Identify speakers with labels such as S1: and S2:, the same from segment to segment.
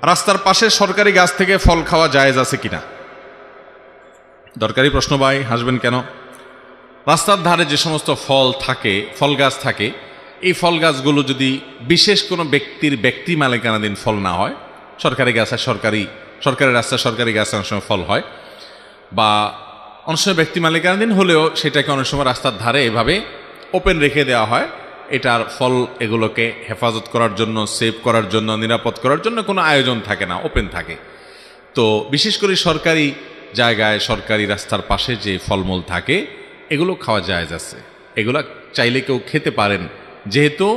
S1: রাস্তার পাশে সরকারি গাছ থেকে ফল খাওয়া জায়েজ আছে কিনা? দরকারি প্রশ্ন ভাই, হাসবেন কেন? রাস্তার ধারে যে সমস্ত ফল গাছ থাকে, এই ফল গাছগুলো যদি বিশেষ কোনো ব্যক্তি মালিকানাধীন ফল না হয়, সরকারি গাছ আর সরকারি রাস্তায় সরকারি গাছ অনেক সময় ফল হয়, বা অনেক সময় ব্যক্তি মালিকানাধীন হলেও সেটাকে অনেক সময় রাস্তার ধারে এভাবে ওপেন রেখে দেওয়া হয়, এটার ফল এগুলোকে হেফাজত করার জন্য, সেভ করার জন্য, নিরাপদ করার জন্য কোনো আয়োজন থাকে না, ওপেন থাকে। তো বিশেষ করে সরকারি জায়গায়, সরকারি রাস্তার পাশে যে ফলমূল থাকে এগুলো খাওয়া জায়েজ আছে, এগুলা চাইলে কেউ খেতে পারেন। যেহেতু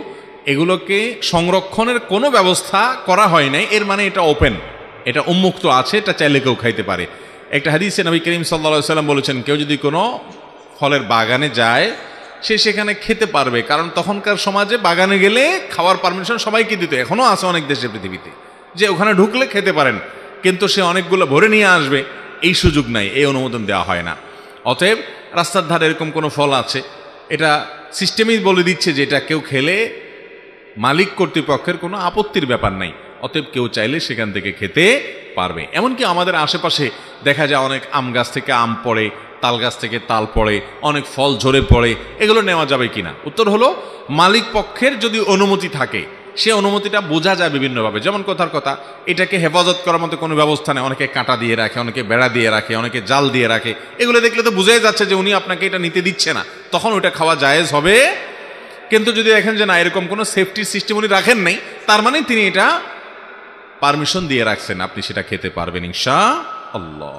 S1: এগুলোকে সংরক্ষণের কোনো ব্যবস্থা করা হয় নাই, এর মানে এটা ওপেন, এটা উন্মুক্ত আছে, এটা চাইলে কেউ খাইতে পারে। একটা হাদিসে নবী করিম সাল্লাল্লাহু আলাইহি ওয়াসাল্লাম বলেছেন, কেউ যদি কোনো ফলের বাগানে যায় সে সেখানে খেতে পারবে, কারণ তখনকার সমাজে বাগানে গেলে খাওয়ার পারমিশন সবাইকে দিত, এখনও আছে অনেক দেশে পৃথিবীতে, যে ওখানে ঢুকলে খেতে পারেন, কিন্তু সে অনেকগুলো ভরে নিয়ে আসবে এই সুযোগ নাই, এই অনুমোদন দেওয়া হয় না। অতএব রাস্তার ধারে এরকম কোনো ফল আছে, এটা সিস্টেমই বলে দিচ্ছে যে এটা কেউ খেলে মালিক কর্তৃপক্ষের কোনো আপত্তির ব্যাপার নাই, অতএব কেউ চাইলে সেখান থেকে খেতে পারবে। এমনকি আমাদের আশেপাশে দেখা যায় অনেক আম গাছ থেকে আম পড়ে, তাল গাছ থেকে তাল পড়ে, অনেক ফল ঝরে পড়ে, এগুলো নেওয়া যাবে কিনা? উত্তর হলো, মালিক পক্ষের যদি অনুমতি থাকে, সে অনুমতিটা বোঝা যায় বিভিন্নভাবে। যেমন কথার কথা, এটাকে হেফাজত করার মতো কোনো ব্যবস্থা নেই, অনেকে কাঁটা দিয়ে রাখে, অনেকে বেড়া দিয়ে রাখে, অনেকে জাল দিয়ে রাখে, এগুলো দেখলে তো বোঝাই যাচ্ছে যে উনি আপনাকে এটা নিতে দিচ্ছে না, তখন ওটা খাওয়া জায়েজ হবে। কিন্তু যদি দেখেন যে না, এরকম কোনো সেফটির সিস্টেম উনি রাখেন নাই, তার মানে তিনি এটা পারমিশন দিয়ে রাখছেন, আপনি সেটা খেতে পারবেন ইনশাআল্লাহ।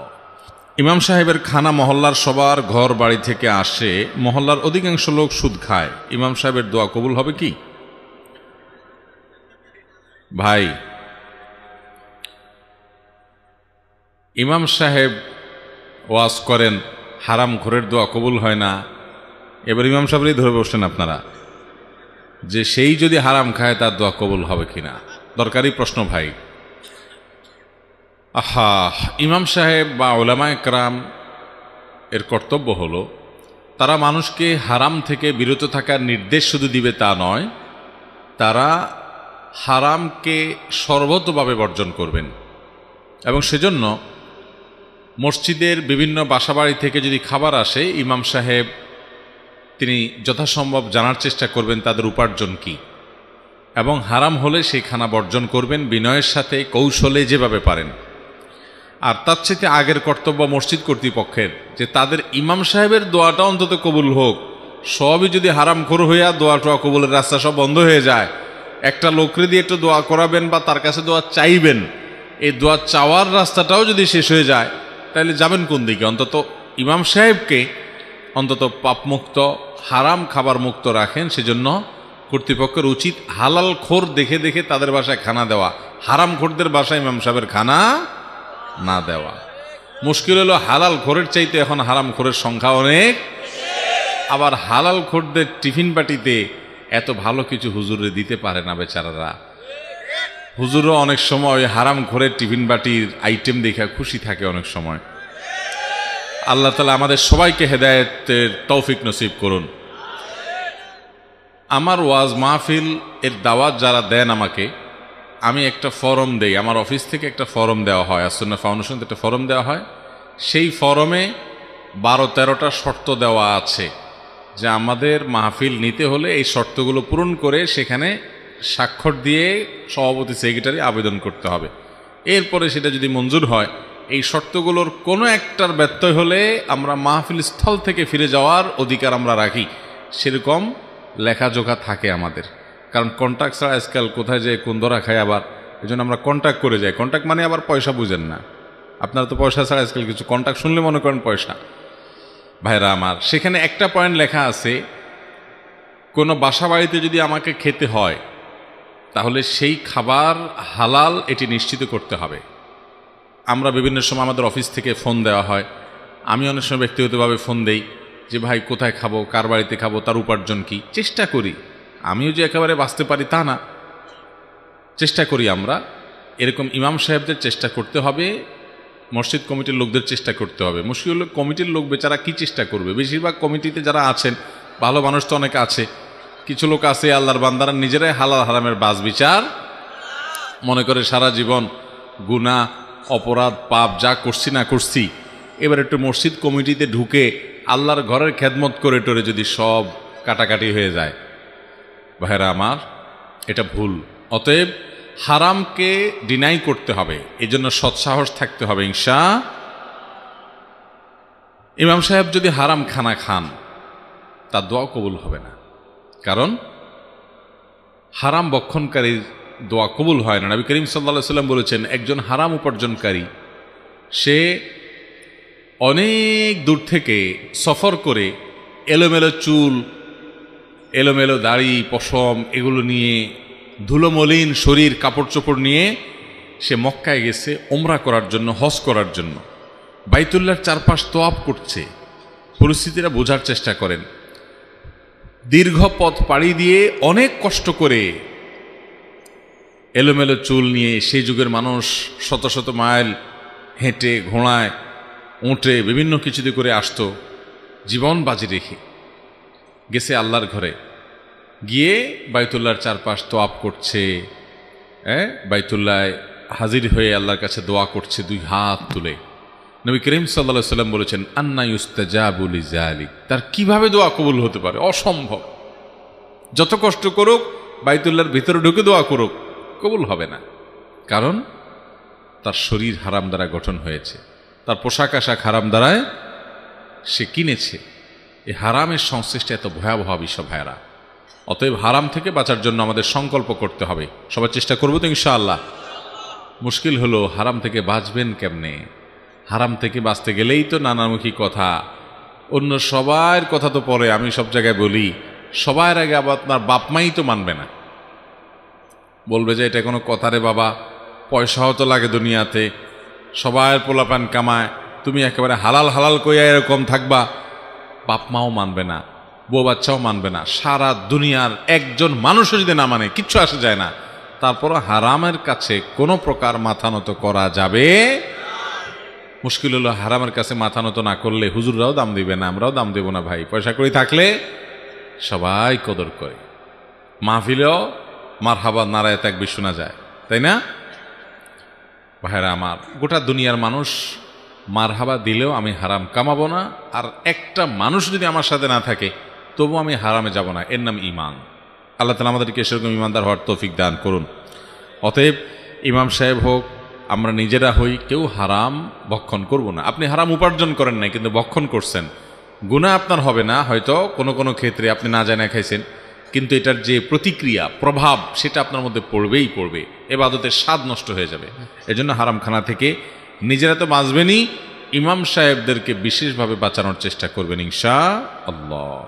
S1: ইমাম সাহেবের খানা মহল্লার সবার ঘর বাড়ি থেকে আসে, মহল্লার অধিকাংশ লোক সুদ খায়, ইমাম সাহেবের দোয়া কবুল হবে কি? ভাই, ইমাম সাহেব ওয়াজ করেন, হারাম ঘরের দোয়া কবুল হয় না, এবার ইমাম সাহেবই ধরে বসছেন আপনারা যে সেই যদি হারাম খায় তার দোয়া কবুল হবে কিনা? দরকারি প্রশ্ন ভাই। ইমাম সাহেব বা উলামায়ে কেরাম এর কর্তব্য হলো, তারা মানুষকে হারাম থেকে বিরত থাকার নির্দেশ শুধু দিবে তা নয়, তারা হারামকে সর্বতভাবে বর্জন করবেন। এবং সেজন্য মসজিদের বিভিন্ন বাসাবাড়ি থেকে যদি খাবার আসে, ইমাম সাহেব তিনি যথাসম্ভব জানার চেষ্টা করবেন তাদের উপার্জন কি, এবং হারাম হলে সেই খানা বর্জন করবেন বিনয়ের সাথে, কৌশলে, যেভাবে পারেন। আর তার চেয়ে আগের কর্তব্য মসজিদ কর্তৃপক্ষের, যে তাদের ইমাম সাহেবের দোয়াটা অন্তত কবুল হোক। সবই যদি হারামখোর হইয়া দোয়াটা কবুলের রাস্তা সব বন্ধ হয়ে যায়, একটা লোকরে দিয়ে একটু দোয়া করাবেন বা তার কাছে দোয়া চাইবেন, এই দোয়া চাওয়ার রাস্তাটাও যদি শেষ হয়ে যায়, তাহলে যাবেন কোন দিকে? অন্তত ইমাম সাহেবকে অন্তত পাপমুক্ত, হারাম খাবার মুক্ত রাখেন। সেজন্য কর্তৃপক্ষের উচিত হালাল খোর দেখে দেখে তাদের বাসায় খানা দেওয়া, হারাম খোরদের বাসায় ইমাম সাহেবের খানা না দেওয়া। মুশকিল হলো হালাল খোরের চাইতে এখন হারাম খোরের সংখ্যা অনেক, আবার হালাল খোরদের টিফিন বাটিতে এত ভালো কিছু হুজুরে দিতে পারে না বেচারারা। হুজুরও অনেক সময় হারাম খোরের টিফিন বাটির আইটেম দেখে খুশি থাকে অনেক সময়। আল্লাহ তাআলা আমাদের সবাইকে হেদায়েতের তৌফিক নসিব করুন। আমার ওয়াজ মাহফিল এর দাওয়াত যারা দেন আমাকে, আমি একটা ফরম দেই, আমার অফিস থেকে একটা ফরম দেওয়া হয়, আসুন্নাহ ফাউন্ডেশন থেকে একটা ফরম দেওয়া হয়। সেই ফরমে 12-13টা শর্ত দেওয়া আছে যে আমাদের মাহফিল নিতে হলে এই শর্তগুলো পূরণ করে সেখানে স্বাক্ষর দিয়ে সভাপতি, সেক্রেটারি আবেদন করতে হবে। এরপরে সেটা যদি মঞ্জুর হয়, এই শর্তগুলোর কোনো একটার ব্যত্যয় হলে আমরা মাহফিল স্থল থেকে ফিরে যাওয়ার অধিকার আমরা রাখি, সেরকম লেখাজোখা থাকে আমাদের। কারণ কন্ট্যাক্ট ছাড়া আজকাল কোথায় যে কোন ধরা খায়, আবার এই জন্য আমরা কন্ট্যাক্ট করে যাই। কন্ট্যাক্ট মানে আবার পয়সা বুঝেন না আপনারা, তো পয়সা ছাড়া আজকাল কিছু, কন্ট্যাক্ট শুনলে মনে করেন পয়সা। ভাইরা আমার, সেখানে একটা পয়েন্ট লেখা আছে, কোনো বাসা বাড়িতে যদি আমাকে খেতে হয় তাহলে সেই খাবার হালাল এটি নিশ্চিত করতে হবে। আমরা বিভিন্ন সময় আমাদের অফিস থেকে ফোন দেওয়া হয়, আমি অনেক সময় ব্যক্তিগতভাবে ফোন দেই যে ভাই কোথায় খাবো, কার বাড়িতে খাবো, তার উপার্জন কি। চেষ্টা করি, আমিও যে একেবারে বাঁচতে পারি তা না, চেষ্টা করি আমরা। এরকম ইমাম সাহেবদের চেষ্টা করতে হবে, মসজিদ কমিটির লোকদের চেষ্টা করতে হবে। মুশকিল হলো কমিটির লোক বেচারা কি চেষ্টা করবে? বেশিরভাগ কমিটিতে যারা আছেন, ভালো মানুষ তো অনেক আছে, কিছু লোক আছে আল্লাহর বান্দারা নিজেরাই হালাল হারামের বাজ বিচার মনে করে সারা জীবন গুনাহ অপরাধ পাপ যা করছি না করছি, এবার একটু মসজিদ কমিটিতে ঢুকে আল্লাহর ঘরের খেদমত করে টোরে যদি সব কাটাকাটি হয়ে যায়, ভাইরা আমার, এটা ভুল। অতএব হারামকে ডিনাই করতে হবে, এই জন্য সৎসাহস থাকতে হবে ইনশাআল্লাহ। ইমাম সাহেব যদি হারাম খানা খান, তার দোয়া কবুল হবে না, কারণ হারাম বক্ষণকারীর দোয়া কবুল হয় না। নবী করিম সাল্লাল্লাহু আলাইহি ওয়াসাল্লাম বলেছেন, একজন হারাম উপার্জনকারী সে অনেক দূর থেকে সফর করে এলোমেলো চুল, এলোমেলো দাড়ি, পশম এগুলো নিয়ে, ধুলোমলিন শরীর, কাপড় চোপড় নিয়ে সে মক্কায় গেছে ওমরা করার জন্য, হজ করার জন্য। বাইতুল্লাহর চারপাশ তোয়াফ করছে। পরিস্থিতিটা বোঝার চেষ্টা করেন। দীর্ঘ পথ পাড়ি দিয়ে অনেক কষ্ট করে এলোমেলো চুল নিয়ে, সেই যুগের মানুষ শত শত মাইল হেঁটে, ঘোড়ায়, উঁটে, বিভিন্ন কিছুতে করে আসতো, জীবন বাজি রেখে গেছে আল্লাহর ঘরে, গিয়ে বাইতুল্লাহর চারপাশ তোয়াফ করছে, বাইতুল্লায় হাজির হয়ে আল্লাহর কাছে দোয়া করছে দুই হাত তুলে। নবী করিম সাল্লাল্লাহু আলাইহি ওয়াসাল্লাম বলেছেন, আন্না ইউস্তাজাবু লিযালিক, তার কিভাবে দোয়া কবুল হতে পারে? অসম্ভব। যত কষ্ট করুক, বাইতুল্লাহর ভিতরে ঢুকে দোয়া করুক, কবুল হবে না। কারণ তার শরীর হারাম দ্বারা গঠন হয়েছে, তার পোশাক আশাক হারাম দ্বারায় সে কিনেছে। এই হারামের সংশ্লিষ্ট এত ভয়াবহ বিষয় ভাইরা। অতএব হারাম থেকে বাঁচার জন্য আমাদের সংকল্প করতে হবে। সবার চেষ্টা করবো তো ইনশাআল্লাহ। মুশকিল হলো হারাম থেকে বাঁচবেন কেমনে? হারাম থেকে বাঁচতে গেলেই তো নানামুখী কথা, অন্য সবার কথা তো পরে, আমি সব জায়গায় বলি, সবার আগে আবার আপনার বাপমাই তো মানবে না, বলবে যে এটা কোনো কথা রে বাবা, পয়সাও তো লাগে দুনিয়াতে, সবার পোলাপান কামায়, তুমি একেবারে হালাল হালাল কইয়া এরকম থাকবা। বাপমাও মানবে না, বউ বাচ্চাও মানবে না, সারা দুনিয়ার একজন মানুষও যদি না মানে কিচ্ছু আসে যায় না। তারপরও হারামের কাছে কোনো প্রকার মাথা নত করা যাবে। মুশকিল হলো হারামের কাছে মাথা নত না করলে হুজুররাও দাম দিবে না, আমরাও দাম দেব না ভাই। পয়সা করি থাকলে সবাই কদর করে, মাহফিলেও মারহাবা নারায়ে তাকবীর শোনা যায়, তাই না ভাইরা আমার? গোটা দুনিয়ার মানুষ মারহাবা দিলেও আমি হারাম কামাবো না, আর একটা মানুষ যদি আমার সাথে না থাকে তবু আমি হারামে যাব না। এর নাম ঈমান। আল্লাহ তাআলা আমাদেরকে সেরকম ঈমানদার হওয়ার তৌফিক দান করুন। অতএব ইমাম সাহেব হোক, আমরা নিজেরা হই, কেউ হারাম ভক্ষণ করব না। আপনি হারাম উপার্জন করেন নাই, কিন্তু ভক্ষণ করছেন, গুনাহ আপনার হবে না। হয়তো কোনো কোনো ক্ষেত্রে আপনি না জানা খাইছেন, কিন্তু এটার যে প্রতিক্রিয়া, প্রভাব, সেটা আপনার মধ্যে পড়বেই পড়বে, ইবাদতের স্বাদ নষ্ট হয়ে যাবে। এজন্য হারাম খানা থেকে নিজেরা তো বাঁচবেনই, ইমাম সাহেবদেরকে বিশেষভাবে বাঁচানোর চেষ্টা করবেন ইনশাআল্লাহ।